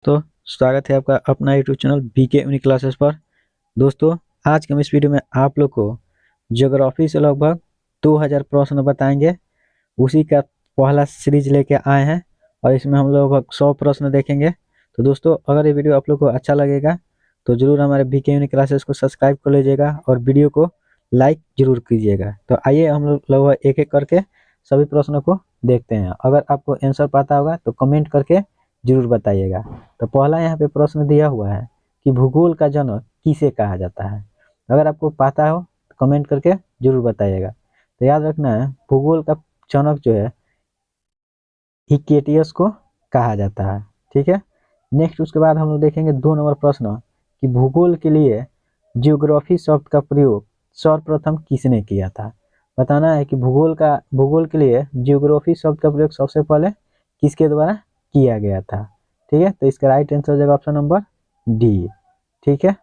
तो स्वागत है आपका अपना YouTube channel BK unique classes पर। दोस्तों, आज के हम इस वीडियो में आप लोग को ज्योग्राफी से लगभग 2000 प्रश्न बताएंगे। उसी का पहला सीरीज लेके आए हैं और इसमें हम लोग लगभग 100 प्रश्न देखेंगे। तो दोस्तों, अगर ये वीडियो आप लोग को अच्छा लगेगा तो जरूर हमारे बीके यूनिक क्लासेस को सब्सक्राइब कर लीजिएगा और वीडियो को लाइक जरूर कीजिएगा। तो आइए हम लोग लगभग एक एक करके सभी प्रश्नों को देखते हैं। अगर आपको आंसर पता होगा तो कमेंट करके जरूर बताइएगा। तो पहला यहाँ पे प्रश्न दिया हुआ है कि भूगोल का जनक किसे कहा जाता है। अगर आपको पता हो तो कमेंट करके जरूर बताइएगा। तो याद रखना है, भूगोल का जनक जो है हिक्केटियस को कहा जाता है। ठीक है। नेक्स्ट उसके बाद हम लोग देखेंगे 2 नंबर प्रश्न कि भूगोल के लिए जियोग्राफी शब्द का प्रयोग सर्वप्रथम किसने किया था। बताना है कि भूगोल के लिए जियोग्राफी शब्द का प्रयोग सबसे पहले किसके द्वारा किया गया था। ठीक है, तो इसका राइट आंसर हो जाएगा ऑप्शन नंबर डी। ठीक है।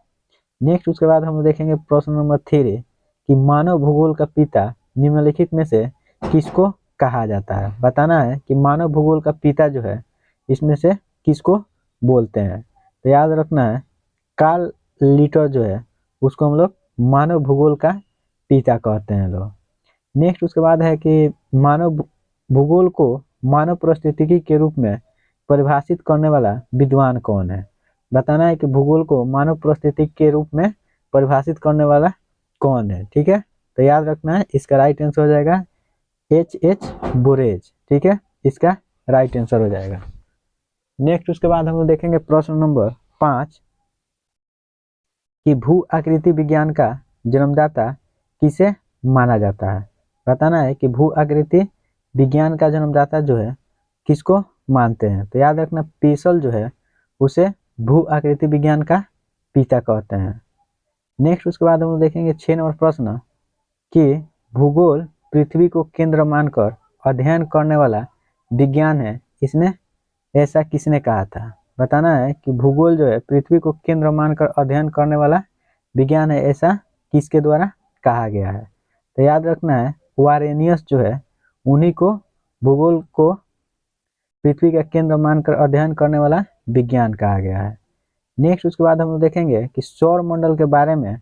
नेक्स्ट उसके बाद हम देखेंगे प्रश्न नंबर 3 कि मानव भूगोल का पिता निम्नलिखित में से किसको कहा जाता है। बताना है कि मानव भूगोल का पिता जो है इसमें से किसको बोलते हैं। तो याद रखना है, कार्ल लीटर जो है उसको हम लोग मानव भूगोल का पिता कहते हैं लोग। नेक्स्ट उसके बाद है कि मानव भूगोल को मानव पारिस्थितिकी के रूप में परिभाषित करने वाला विद्वान कौन है। बताना है कि भूगोल को मानव पारिस्थितिकी के रूप में परिभाषित करने वाला कौन है। ठीक है, तो याद रखना है, इसका राइट आंसर हो जाएगा H.H. बोरेज। ठीक है, इसका राइट आंसर हो जाएगा। नेक्स्ट उसके बाद हम लोग देखेंगे प्रश्न नंबर 5 कि भू आकृति विज्ञान का जन्मदाता किसे माना जाता है। बताना है कि भू आकृति विज्ञान का जन्मदाता जो है किसको मानते हैं। तो याद रखना, पेशल जो है उसे भू आकृति विज्ञान का पिता कहते हैं। नेक्स्ट उसके बाद हम देखेंगे 6 नंबर प्रश्न कि भूगोल पृथ्वी को केंद्र मानकर अध्ययन करने वाला विज्ञान है, इसने ऐसा किसने कहा था। बताना है कि भूगोल जो है पृथ्वी को केंद्र मानकर अध्ययन करने वाला विज्ञान है, ऐसा किसके द्वारा कहा गया है। तो याद रखना है, वारेनियस जो है उन्हीं को भूगोल को पृथ्वी का केंद्र मानकर अध्ययन करने वाला विज्ञान कहा गया है। नेक्स्ट उसके बाद हम लोग देखेंगे कि सौर मंडल के बारे में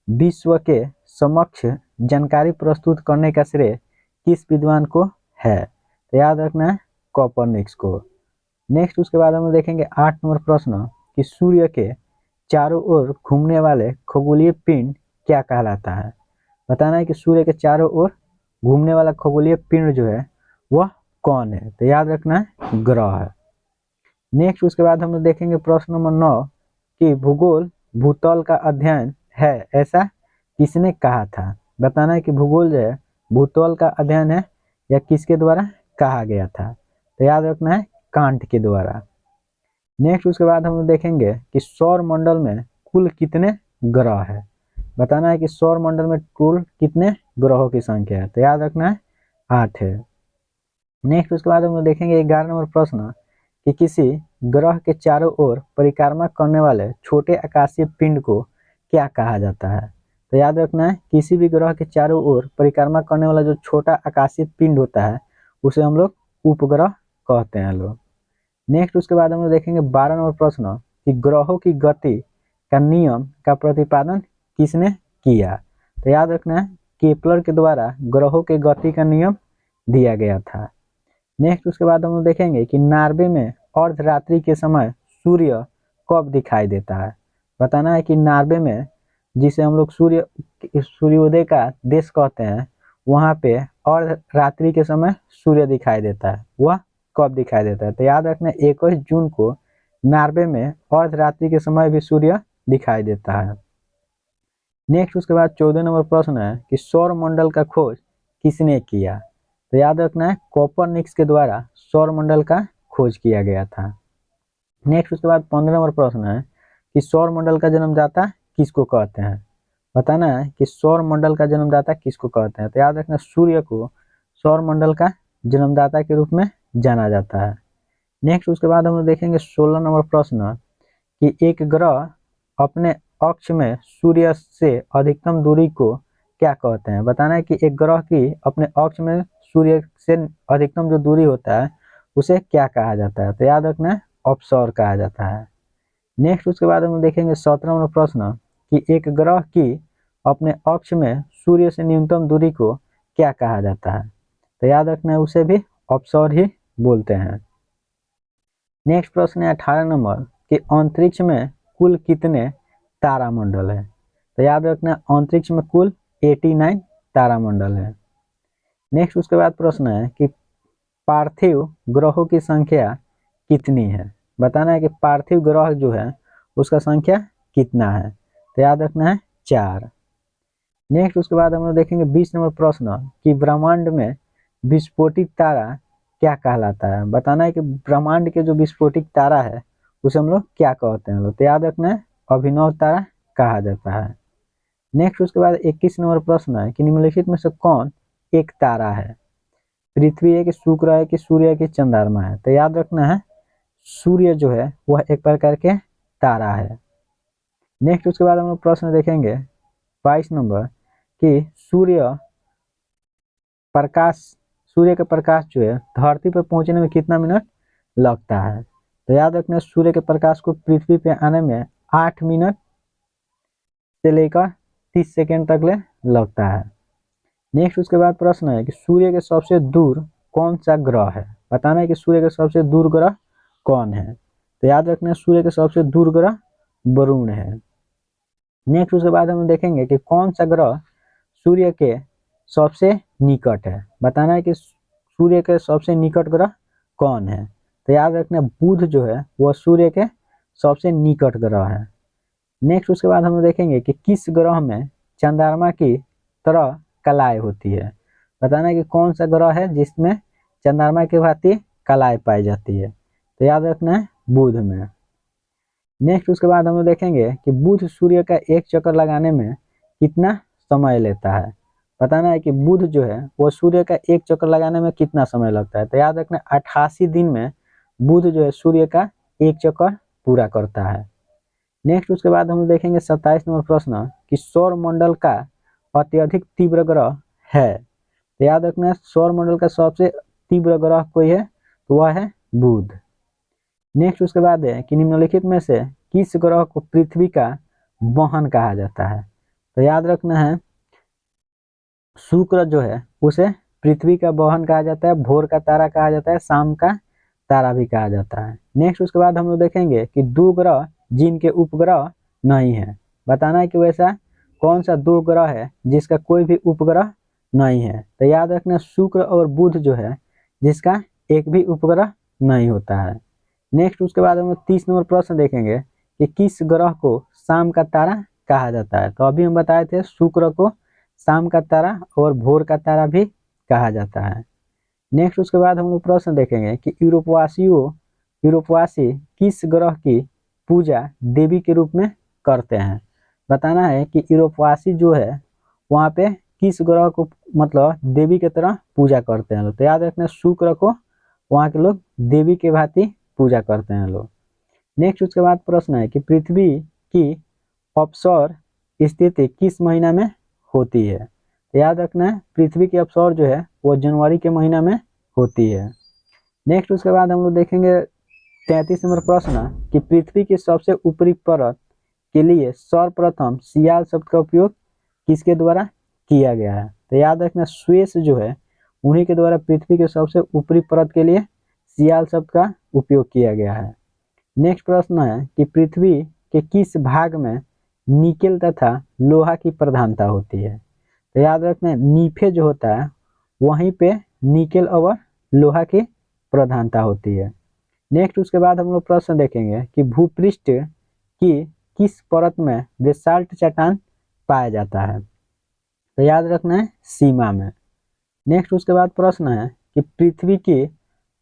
विश्व के समक्ष जानकारी प्रस्तुत करने का श्रेय किस विद्वान को है। तो याद रखना है, कोपरनिकस को। नेक्स्ट उसके बाद हम लोग देखेंगे 8 नंबर प्रश्न कि सूर्य के चारों ओर घूमने वाले खगोलीय पिंड क्या कहलाता है। बताना है कि सूर्य के चारों ओर घूमने वाला खगोलीय पिंड जो है वह कौन है। तो याद रखना है, ग्रह है। नेक्स्ट उसके बाद हम लोग देखेंगे प्रश्न नंबर 9 कि भूगोल भूतल का अध्ययन है, ऐसा किसने कहा था। बताना है कि भूगोल जो है भूतल का अध्ययन है या किसके द्वारा कहा गया था। तो याद रखना है, कांट के द्वारा। नेक्स्ट उसके बाद हम लोग देखेंगे कि सौर मंडल में कुल कितने ग्रह है। बताना है कि सौर मंडल में कुल कितने ग्रहों की संख्या है। तो याद रखना है, 8 है। नेक्स्ट उसके बाद हम लोग देखेंगे 11 नंबर प्रश्न कि किसी ग्रह के चारों ओर परिक्रमा करने वाले छोटे आकाशीय पिंड को क्या कहा जाता है। तो याद रखना है, किसी भी ग्रह के चारों ओर परिक्रमा करने वाला जो छोटा आकाशीय पिंड होता है उसे हम लोग उपग्रह कहते हैं लोग। नेक्स्ट उसके बाद हम लोग देखेंगे 12 नंबर प्रश्न कि ग्रहों की गति का नियम का प्रतिपादन किसने किया। तो याद रखना है, केपलर के द्वारा ग्रहों के गति का नियम दिया गया था। नेक्स्ट उसके बाद हम लोग देखेंगे कि नार्वे में अर्धरात्रि के समय सूर्य कब दिखाई देता है। बताना है कि नार्वे में, जिसे हम लोग सूर्योदय का देश कहते हैं, वहाँ पे अर्धरात्रि के समय सूर्य दिखाई देता है, वह कब दिखाई देता है। तो याद रखना, 21 जून को नार्वे में अर्धरात्रि के समय भी सूर्य दिखाई देता है। नेक्स्ट उसके बाद 14 नंबर प्रश्न है कि सौर मंडल का खोज किसने किया। तो याद रखना है, कोपरनिकस के द्वारा सौर मंडल का खोज किया गया था। नेक्स्ट उसके बाद 15 नंबर प्रश्न है कि सौर मंडल का जन्मदाता किसको कहते हैं। बताना है कि सौर मंडल का जन्मदाता किसको कहते हैं। तो याद रखना, सूर्य को सौर मंडल का जन्मदाता के रूप में जाना जाता है। नेक्स्ट उसके बाद हम लोग देखेंगे 16 नंबर प्रश्न कि एक ग्रह अपने अक्ष में सूर्य से अधिकतम दूरी को क्या कहते हैं। बताना है कि एक ग्रह की अपने अक्ष में सूर्य से अधिकतम जो दूरी होता है उसे क्या कहा जाता है। तो याद रखना है, अपसौर कहा जाता है। नेक्स्ट उसके बाद हम देखेंगे 17वां नंबर प्रश्न कि एक ग्रह की अपने अक्ष में सूर्य से न्यूनतम दूरी को क्या कहा जाता है। तो याद रखना है उसे भी अपसौर ही बोलते हैं। नेक्स्ट प्रश्न है 18 नंबर कि अंतरिक्ष में कुल कितने तारामंडल है। तो याद रखना अंतरिक्ष में कुल 89 तारामंडल है। नेक्स्ट उसके बाद प्रश्न है कि पार्थिव ग्रहों की संख्या कितनी है। बताना है कि पार्थिव ग्रह जो है उसका संख्या कितना है। तो याद रखना है 4। नेक्स्ट उसके बाद हम लोग देखेंगे 20 नंबर प्रश्न कि ब्रह्मांड में विस्फोटित तारा क्या कहलाता है। बताना है कि ब्रह्मांड के जो विस्फोटित तारा है उसे हम लोग क्या कहते हैं। तो याद रखना है अभिनव तारा कहा जाता है। नेक्स्ट उसके बाद 21 नंबर प्रश्न है कि निम्नलिखित में से कौन एक तारा है। पृथ्वी है कि शुक्र है कि सूर्य है कि चंद्रमा है। तो याद रखना है सूर्य जो है वह एक प्रकार के तारा है। नेक्स्ट उसके बाद हम लोग प्रश्न देखेंगे 22 नंबर कि सूर्य का प्रकाश जो है धरती पर पहुंचने में कितना मिनट लगता है। तो याद रखना सूर्य के प्रकाश को पृथ्वी पे आने में 8 मिनट से लेकर 30 सेकेंड तक ले लगता है। नेक्स्ट उसके बाद प्रश्न है कि सूर्य के सबसे दूर कौन सा ग्रह है। बताना है कि सूर्य के सबसे दूर ग्रह कौन है। तो याद रखना सूर्य के सबसे दूर ग्रह वरुण है। नेक्स्ट उसके बाद हम देखेंगे कि कौन सा ग्रह सूर्य के सबसे निकट है। बताना है कि सूर्य के सबसे निकट ग्रह कौन है। तो याद रखना बुध जो है वह सूर्य के सबसे निकट ग्रह है। नेक्स्ट उसके बाद हम देखेंगे कि किस ग्रह में चंद्रमा की तरह कलाएं होती है। बताना है कि कौन सा ग्रह है जिसमें चंद्रमा की भांति कलाएं पाई जाती है। तो याद रखना है बुध में। नेक्स्ट उसके बाद हम लोग देखेंगे कि बुध सूर्य का एक चक्कर लगाने में कितना समय लेता है। बताना है कि बुध जो है वो सूर्य का एक चक्कर लगाने में कितना समय लगता है। तो याद रखना 88 दिन में बुध जो है सूर्य का एक चक्कर पूरा करता है। नेक्स्ट उसके बाद हम देखेंगे 27 नंबर प्रश्न कि सौर मंडल का अत्यधिक तीव्र ग्रह है। तो याद रखना सौर मंडल का सबसे तीव्र ग्रह कोई है तो वह है बुध। नेक्स्ट उसके बाद है कि निम्नलिखित में से किस ग्रह को पृथ्वी का वाहन कहा जाता है। तो याद रखना है शुक्र जो है उसे पृथ्वी का वाहन कहा जाता है, भोर का तारा कहा जाता है, शाम का तारा भी कहा जाता है। नेक्स्ट उसके बाद हम लोग देखेंगे कि दो ग्रह जिनके उपग्रह नहीं है। बताना है कि वैसा कौन सा दो ग्रह है जिसका कोई भी उपग्रह नहीं है। तो याद रखना शुक्र और बुध जो है जिसका एक भी उपग्रह नहीं होता है। नेक्स्ट उसके बाद हम 30 नंबर प्रश्न देखेंगे कि किस ग्रह को शाम का तारा कहा जाता है। तो अभी हम बताए थे शुक्र को शाम का तारा और भोर का तारा भी कहा जाता है। नेक्स्ट उसके बाद हम लोग प्रश्न देखेंगे कि यूरोपवासी किस ग्रह की पूजा देवी के रूप में करते हैं। बताना है कि यूरोपवासी जो है वहाँ पे किस ग्रह को मतलब देवी की तरह पूजा करते हैं लोग। तो याद रखना शुक्र को वहाँ के लोग देवी के भांति पूजा करते हैं लोग। नेक्स्ट उसके बाद प्रश्न है कि पृथ्वी की अपसौर स्थिति किस महीना में होती है। तो याद रखना है पृथ्वी की अपसौर जो है वो जनवरी के महीना में होती है। नेक्स्ट उसके बाद हम लोग देखेंगे 33 नंबर प्रश्न कि पृथ्वी की सबसे ऊपरी परत के लिए सर्वप्रथम सियाल शब्द का उपयोग किसके द्वारा किया गया है। तो याद रखना स्वेस जो है उन्हीं के द्वारा पृथ्वी के सबसे ऊपरी परत के लिए सियाल शब्द का उपयोग किया गया है। नेक्स्ट प्रश्न है कि पृथ्वी के किस भाग में निकेल तथा लोहा की प्रधानता होती है। तो याद रखना नीफे जो होता है वहीं पे निकेल और लोहा की प्रधानता होती है। नेक्स्ट उसके बाद हम लोग प्रश्न देखेंगे कि भूपृष्ठ की किस परत में बेसाल्ट चट्टान पाया जाता है। तो याद रखना है सीमा में। नेक्स्ट उसके बाद प्रश्न है कि पृथ्वी की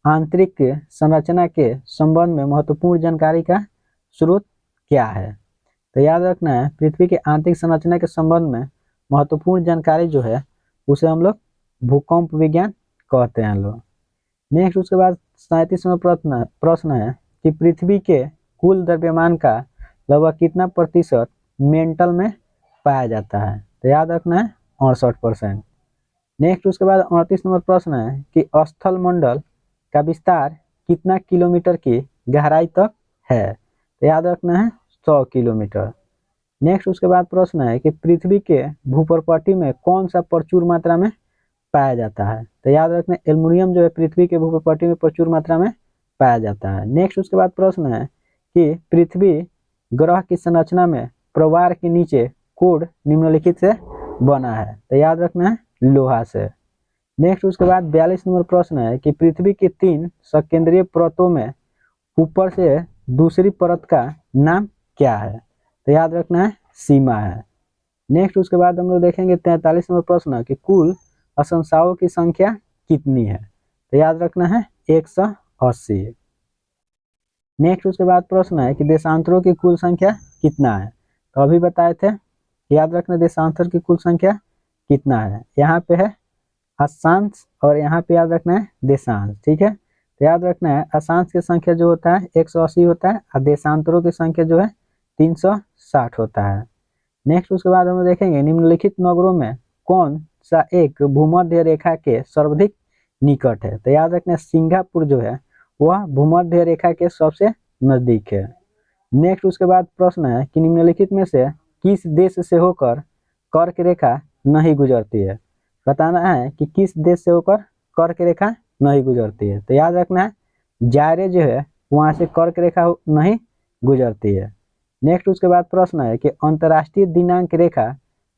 आंतरिक संरचना के संबंध में महत्वपूर्ण जानकारी का स्रोत क्या है। तो याद रखना है पृथ्वी की आंतरिक संरचना के संबंध में महत्वपूर्ण जानकारी जो है उसे हम लोग भूकंप विज्ञान कहते हैं लोग। नेक्स्ट उसके बाद 37वां प्रश्न है कि पृथ्वी के कुल द्रव्यमान का लगभग कितना प्रतिशत मेंटल में पाया जाता है। तो याद रखना है 68%। नेक्स्ट उसके बाद 38 नंबर प्रश्न है कि स्थल मंडल का विस्तार कितना किलोमीटर की गहराई तक है? तो याद रखना है 100 किलोमीटर। नेक्स्ट उसके बाद प्रश्न है कि पृथ्वी के भूप्रपट्टी में कौन सा प्रचुर मात्रा में पाया जाता है? तो याद रखना एल्युमिनियम जो है पृथ्वी के भूप्रपट्टी में प्रचुर मात्रा में पाया जाता है। नेक्स्ट उसके बाद प्रश्न है कि पृथ्वी ग्रह की संरचना में प्रवार के नीचे कोड निम्नलिखित से बना है? तो याद रखना है लोहा से। नेक्स्ट उसके बाद 42 नंबर प्रश्न है कि पृथ्वी की 3 सकेंद्रीय परतों में ऊपर से दूसरी परत का नाम क्या है? तो याद रखना है सीमा है। नेक्स्ट उसके बाद हम लोग देखेंगे 43 नंबर प्रश्न कि कुल असंख्याओं की संख्या कितनी है? तो याद रखना है 180। नेक्स्ट उसके बाद प्रश्न है कि देशांतरों की कुल संख्या कितना है? तो अभी बताए थे, याद रखना देशांतर की कुल संख्या कितना है। यहाँ पे है अक्षांश और यहाँ पे याद रखना है देशांश। ठीक है, तो याद रखना है अक्षांश की संख्या जो होता है 180 होता है और देशांतरों की संख्या जो है 360 होता है। नेक्स्ट उसके बाद हम देखेंगे निम्नलिखित नगरों में कौन सा एक भूमध्य रेखा के सर्वाधिक निकट है? तो याद रखना सिंगापुर जो है वह भूमध्य रेखा के सबसे नजदीक है। नेक्स्ट उसके बाद प्रश्न है कि निम्नलिखित में से किस देश से होकर कर्क रेखा नहीं गुजरती है? बताना है कि किस देश से होकर कर्क रेखा नहीं गुजरती है। तो याद रखना है जायरे जो है वहां से कर्क रेखा नहीं गुजरती है। नेक्स्ट उसके बाद प्रश्न है कि अंतर्राष्ट्रीय दिनांक रेखा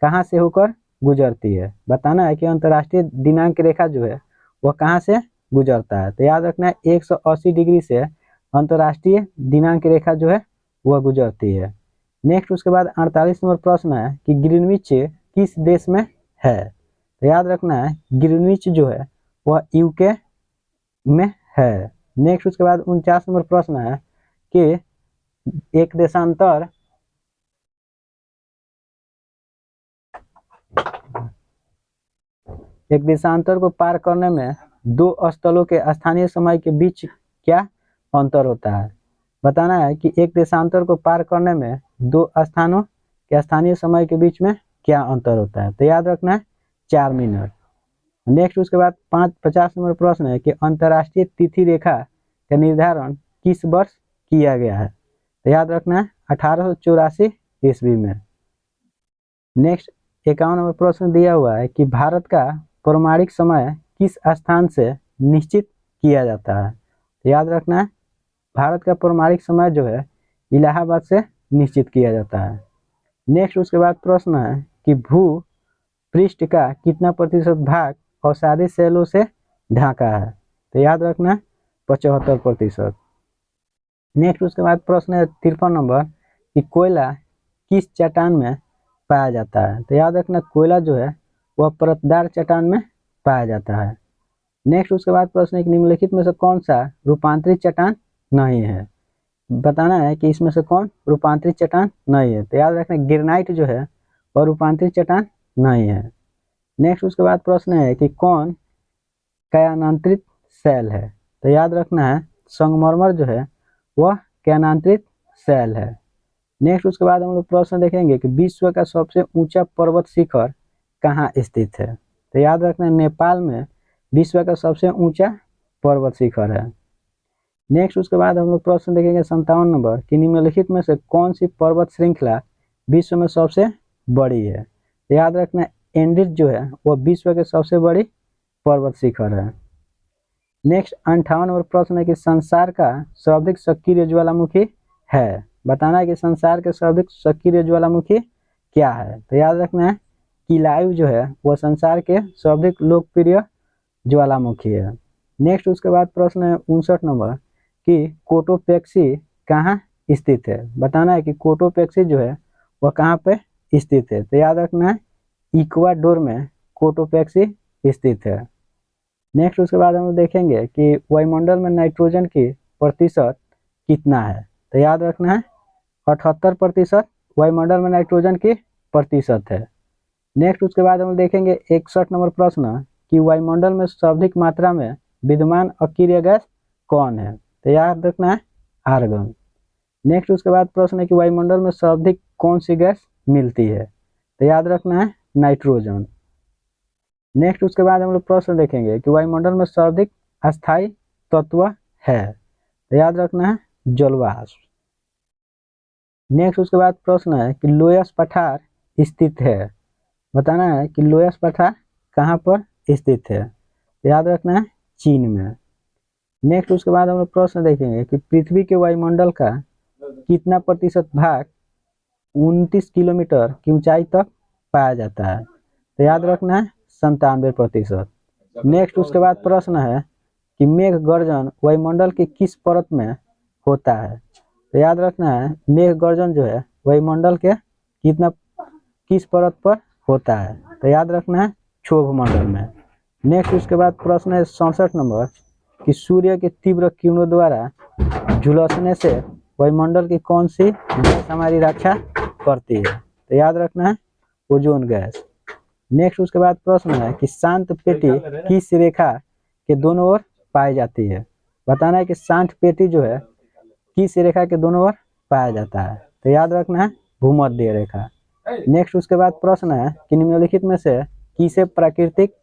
कहाँ से होकर गुजरती है? बताना है कि अंतर्राष्ट्रीय दिनांक रेखा जो है वह कहाँ से गुजरता है। तो याद रखना है 180 डिग्री से अंतर्राष्ट्रीय दिनांक रेखा जो है वह गुजरती है। नेक्स्ट उसके बाद 48 नंबर प्रश्न है कि ग्रीनविच किस देश में है? तो याद रखना है ग्रीनविच जो है वह यूके में है। नेक्स्ट उसके बाद 49 नंबर प्रश्न है कि एक देशांतर को पार करने में 2 स्थलों के स्थानीय समय के बीच क्या अंतर होता है? बताना है कि एक देशांतर को पार करने में 2 स्थानों के स्थानीय समय के बीच में क्या अंतर होता है? तो याद रखना है 4 मिनट। नेक्स्ट उसके बाद 50 नंबर प्रश्न है कि अंतर्राष्ट्रीय तिथि रेखा का निर्धारण किस वर्ष किया गया है? तो याद रखना है 1884 ईस्वी में। नेक्स्ट 51 नंबर प्रश्न दिया हुआ है कि भारत का प्रमाणिक समय किस स्थान से निश्चित किया जाता है? तो याद रखना है भारत का प्रमाणिक समय जो है इलाहाबाद से निश्चित किया जाता है। नेक्स्ट उसके बाद प्रश्न है कि भू पृष्ठ का कितना प्रतिशत भाग अवसादी शैलों से ढका है? तो याद रखना 75%। नेक्स्ट उसके बाद प्रश्न है 53 नंबर कि कोयला किस चट्टान में पाया जाता है? तो याद रखना कोयला जो है वह परतदार चट्टान में पाया जाता है। नेक्स्ट उसके बाद प्रश्न है कि निम्नलिखित में से कौन सा रूपांतरित चट्टान नहीं है? बताना है कि इसमें से कौन रूपांतरित चट्टान नहीं है। तो याद रखना ग्रेनाइट जो है वह रूपांतरित चट्टान नहीं है। नेक्स्ट उसके बाद प्रश्न है कि कौन कयानांतरित शैल है? तो याद रखना है संगमरमर जो है वह कयानांतरित शैल है। नेक्स्ट उसके बाद हम लोग प्रश्न देखेंगे कि विश्व का सबसे ऊंचा पर्वत शिखर कहाँ स्थित है? तो याद रखना नेपाल में विश्व का सबसे ऊंचा पर्वत शिखर है। नेक्स्ट उसके बाद हम लोग प्रश्न देखेंगे 57 नंबर कि निम्नलिखित में से कौन सी पर्वत श्रृंखला विश्व में सबसे बड़ी है? तो याद रखना एंडीज जो है वह विश्व के सबसे बड़ी पर्वत शिखर है। नेक्स्ट 58 नंबर प्रश्न है कि संसार का सर्वाधिक सक्रिय ज्वालामुखी है? बताना है कि संसार के सर्वाधिक सक्रिय ज्वालामुखी क्या है? तो याद रखना है किलायु जो है वह संसार के सर्वाधिक लोकप्रिय ज्वालामुखी है। नेक्स्ट उसके बाद प्रश्न है 59 नंबर कि कोटोपेक्सी कहाँ स्थित है? बताना है कि कोटोपेक्सी जो है वह कहाँ पे स्थित है? तो याद रखना है इक्वाडोर में कोटोपेक्सी स्थित है। नेक्स्ट उसके बाद हम देखेंगे कि वायुमंडल में नाइट्रोजन की प्रतिशत कितना है? तो याद रखना है 78% वायुमंडल में नाइट्रोजन की प्रतिशत है। नेक्स्ट उसके बाद हम देखेंगे 61 नंबर प्रश्न कि वायुमंडल में सर्वाधिक मात्रा में विद्यमान अक्रिय गैस कौन है? तो याद रखना है आर्गन। नेक्स्ट उसके बाद प्रश्न है कि वायुमंडल में सर्वाधिक कौन सी गैस मिलती है? तो याद रखना है नाइट्रोजन। नेक्स्ट उसके बाद हम लोग प्रश्न देखेंगे कि वायुमंडल में सर्वाधिक अस्थायी तत्व है? तो याद रखना है जलवाष्प। नेक्स्ट उसके बाद प्रश्न है कि लोयस पठार स्थित है। बताना है कि लोयस पठार कहाँ पर स्थित है, तो याद रखना है चीन में। नेक्स्ट उसके बाद हम लोग प्रश्न देखेंगे कि पृथ्वी के वायुमंडल का कितना प्रतिशत भाग 29 किलोमीटर की ऊंचाई तक पाया जाता है, तो याद रखना है 97%। नेक्स्ट उसके बाद प्रश्न है कि मेघ गर्जन वायुमंडल के किस परत में होता है, तो याद रखना है मेघ गर्जन जो है वायुमंडल के किस परत पर होता है, तो याद रखना है क्षोभ मंडल में। नेक्स्ट उसके बाद प्रश्न है 67 नंबर कि सूर्य के तीव्र किरणों द्वारा झुलसने से वायुमंडल की कौन सी गैस हमारी रक्षा करती है, तो याद रखना है ओजोन गैस। नेक्स्ट उसके बाद प्रश्न है कि शांत पेटी किस रेखा के दोनों ओर पाई जाती है। बताना है कि शांत पेटी जो है किस रेखा के दोनों ओर पाया जाता है, तो याद रखना है भूमध्य रेखा। नेक्स्ट उसके बाद प्रश्न है कि निम्नलिखित में से किसे प्राकृतिक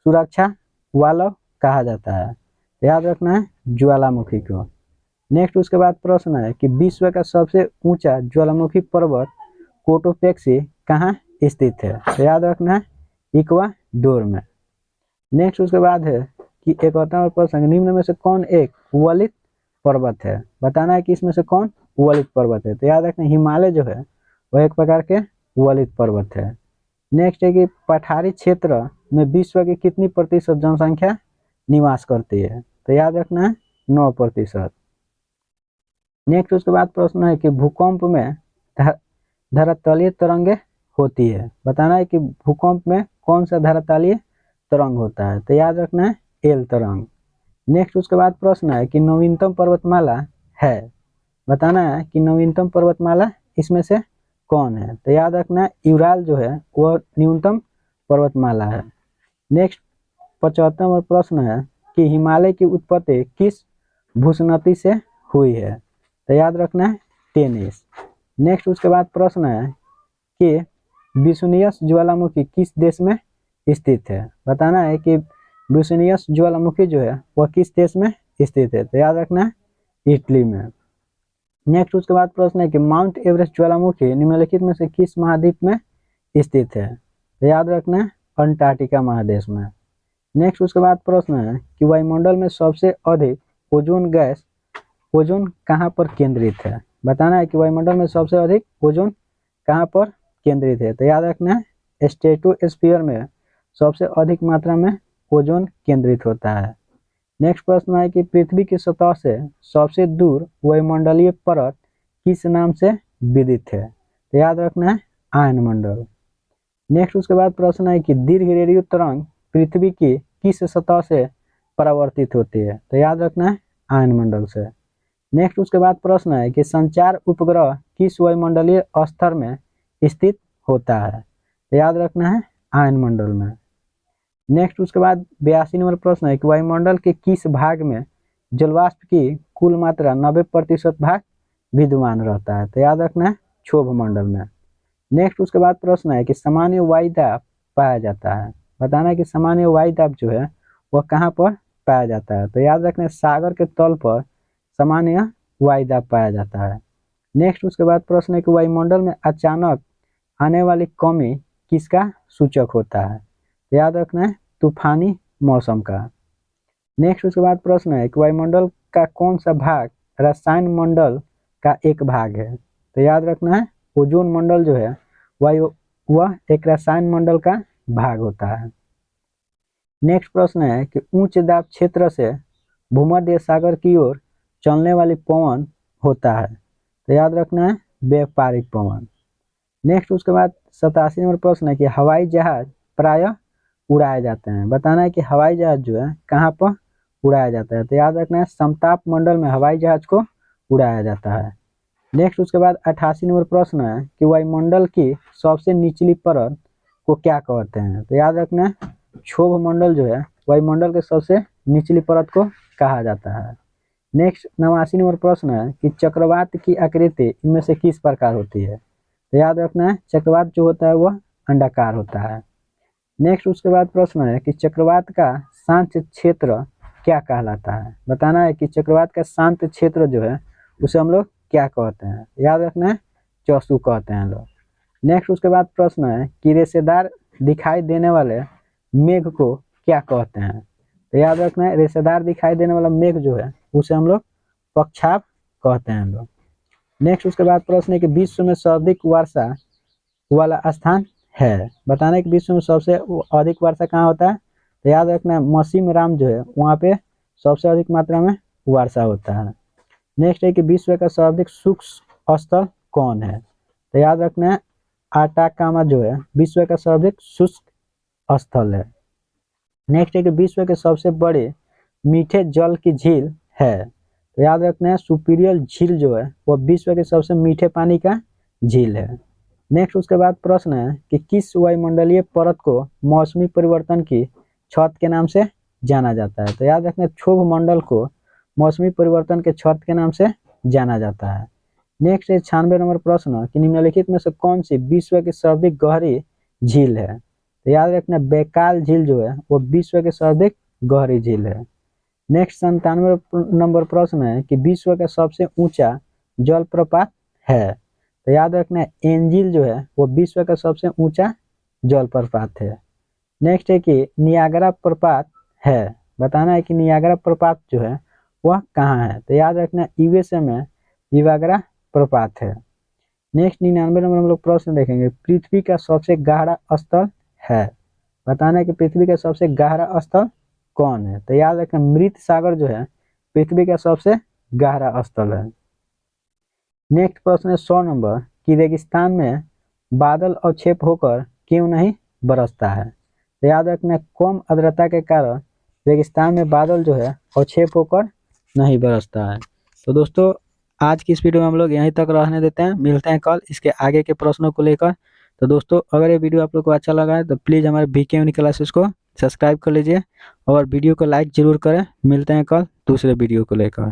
सुरक्षा वाल्व कहा जाता है, तो याद रखना है ज्वालामुखी को। नेक्स्ट उसके बाद प्रश्न है कि विश्व का सबसे ऊंचा ज्वालामुखी पर्वत कोटोपेक्सी कहाँ स्थित है, तो याद रखना है इक्वाडोर में। नेक्स्ट उसके बाद है कि 71वां प्रश्न, निम्न में से कौन एक वलित पर्वत है। बताना है कि इसमें से कौन वलित पर्वत है, तो याद रखना हिमालय जो है वह एक प्रकार के वलित पर्वत है। नेक्स्ट है कि पठारी क्षेत्र में विश्व की कितनी प्रतिशत जनसंख्या निवास करती है, तो याद रखना है 9%। नेक्स्ट उसके बाद प्रश्न है कि भूकंप में धरातलीय तरंगे होती है। बताना है कि भूकंप में कौन सा धरातलीय तरंग होता है, तो याद रखना है एल तरंग। नेक्स्ट उसके बाद प्रश्न है कि नवीनतम पर्वतमाला है। बताना है कि नवीनतम पर्वतमाला इसमें से कौन है, तो याद रखना है यूराल जो है वह न्यूनतम पर्वतमाला है। नेक्स्ट 75वां प्रश्न है कि हिमालय की उत्पत्ति किस भूस्नति से हुई है, तो याद रखना है टेनिस। नेक्स्ट उसके बाद प्रश्न है कि विसुनियस ज्वालामुखी किस देश में स्थित है। बताना है कि विसुनियस ज्वालामुखी जो है वह किस देश में स्थित है, तो याद रखना है इटली में। नेक्स्ट उसके बाद प्रश्न है कि माउंट एवरेस्ट ज्वालामुखी निम्नलिखित में से किस महाद्वीप में स्थित है, तो याद रखना है अंटार्कटिका महादेश में। नेक्स्ट उसके बाद प्रश्न है कि वायुमंडल में सबसे अधिक ओजोन कहाँ पर केंद्रित है। बताना है कि वायुमंडल में सबसे अधिक ओजोन कहाँ पर केंद्रित है, तो याद रखना है स्ट्रेटोस्फीयर में सबसे अधिक मात्रा में ओजोन केंद्रित होता है। नेक्स्ट प्रश्न है कि पृथ्वी की सतह से सबसे दूर वायुमंडलीय परत किस नाम से विदित है, तो याद रखना है आयनमंडल। नेक्स्ट उसके बाद प्रश्न है कि दीर्घ रेडियो तरंग पृथ्वी की किस सतह से परावर्तित होती है, तो याद रखना है आयनमंडल से। नेक्स्ट उसके बाद प्रश्न है कि संचार उपग्रह किस वायुमंडलीय स्तर में स्थित होता है, तो याद रखना है आयनमंडल में। नेक्स्ट उसके बाद 82 नंबर प्रश्न है कि वायुमंडल के किस भाग में जलवाष्प की कुल मात्रा 90% भाग विद्यमान रहता है, तो याद रखना है क्षोभ मंडल में। नेक्स्ट उसके बाद प्रश्न है कि सामान्य वायुदाब पाया जाता है। बताना है कि सामान्य वायुदाब जो है वह कहाँ पर पाया जाता है, तो याद रखना है सागर के तल पर सामान्य वायुदाब पाया जाता है। नेक्स्ट उसके बाद प्रश्न है कि वायुमंडल में अचानक आने वाली कमी किसका सूचक होता है, तो याद रखना है तूफानी मौसम का। नेक्स्ट उसके बाद प्रश्न है कि वायुमंडल का कौन सा भाग रसायन मंडल का एक भाग है, तो याद रखना है ओजोन मंडल जो है वह एक रसायन मंडल का भाग होता है। नेक्स्ट प्रश्न है कि उच्च दाब क्षेत्र से भूमध्य सागर की ओर चलने वाली पवन होता है, तो याद रखना है व्यापारिक पवन। नेक्स्ट उसके बाद 87 नंबर प्रश्न है कि हवाई जहाज प्रायः उड़ाए जाते हैं। बताना है कि हवाई जहाज जो है कहाँ पर उड़ाया जाता है, तो याद रखना है समताप मंडल में हवाई जहाज को उड़ाया जाता है। नेक्स्ट उसके बाद 88 नंबर प्रश्न है कि वायुमंडल की सबसे निचली परत को क्या कहते हैं, तो याद रखना है क्षोभ मंडल जो है वायुमंडल के सबसे निचली परत को कहा जाता है। नेक्स्ट 89 नंबर प्रश्न है कि चक्रवात की आकृति इनमें से किस प्रकार होती है, तो याद रखना है चक्रवात जो होता है वह अंडाकार होता है। नेक्स्ट उसके बाद प्रश्न है कि चक्रवात का शांत क्षेत्र क्या कहलाता है। बताना है कि चक्रवात का शांत क्षेत्र जो है उसे हम लोग क्या कहते हैं, याद रखना है, चौसू कहते हैं लोग। नेक्स्ट उसके बाद प्रश्न है कि रेशेदार दिखाई देने वाले मेघ को क्या कहते हैं। तो याद रखना है, रेशेदार दिखाई देने वाला मेघ जो है उसे हम लोग पक्षाप कहते हैं लोग। नेक्स्ट उसके बाद प्रश्न है कि विश्व में सर्वाधिक वर्षा वाला स्थान है, बताना है कि विश्व में सबसे अधिक वर्षा कहाँ होता है। तो याद रखना है, मौसम राम जो है वहाँ पे सबसे अधिक मात्रा में वर्षा होता है। नेक्स्ट है कि विश्व का सर्वाधिक शुष्क स्थल कौन है। तो याद रखना है, आटाकामा जो है विश्व का सर्वाधिक शुष्क स्थल है। नेक्स्ट है कि विश्व के सबसे बड़े मीठे जल की झील है। तो याद रखना है, सुपीरियर झील जो है वह विश्व के सबसे मीठे पानी का झील है। नेक्स्ट उसके बाद प्रश्न है कि किस वायुमंडलीय परत को मौसमी परिवर्तन की छत के नाम से जाना जाता है। तो याद रखना है, क्षोभ मंडल को मौसमी परिवर्तन के छत के नाम से जाना जाता है। नेक्स्ट है 96 नंबर प्रश्न कि निम्नलिखित में से कौन सी विश्व की सर्वाधिक गहरी झील है। तो याद रखना, बैकाल झील जो है वो विश्व की सर्वाधिक गहरी झील है। नेक्स्ट 97 नंबर प्रश्न है कि विश्व का सबसे ऊंचा जलप्रपात है। तो याद रखना है, एंजिल जो है वो विश्व का सबसे ऊंचा जलप्रपात है। नेक्स्ट है कि नियाग्रा प्रपात है, बताना है कि नियाग्रा प्रपात जो है वह कहाँ है। तो याद रखना है, यूएसए में नियाग्रा प्रपात है। नेक्स्ट 99 नंबर हम लोग प्रश्न देखेंगे, पृथ्वी का सबसे गहरा स्थल है, बताना है कि पृथ्वी का सबसे गहरा स्थल कौन है। तो याद रखना, मृत सागर जो है पृथ्वी का सबसे गहरा स्थल है। नेक्स्ट प्रश्न है 100 नंबर कि रेगिस्तान में बादल अवक्षेप होकर क्यों नहीं बरसता है। तो याद रखना, कम आर्द्रता के कारण रेगिस्तान में बादल जो है अवक्षेप होकर नहीं बरसता है। तो दोस्तों आज की इस वीडियो में हम लोग यहीं तक रहने देते हैं, मिलते हैं कल इसके आगे के प्रश्नों को लेकर। तो दोस्तों अगर ये वीडियो आप लोग को अच्छा लगा है तो प्लीज़ हमारे बीके यूनि क्लासेस को सब्सक्राइब कर लीजिए और वीडियो को लाइक जरूर करें। मिलते हैं कल दूसरे वीडियो को लेकर।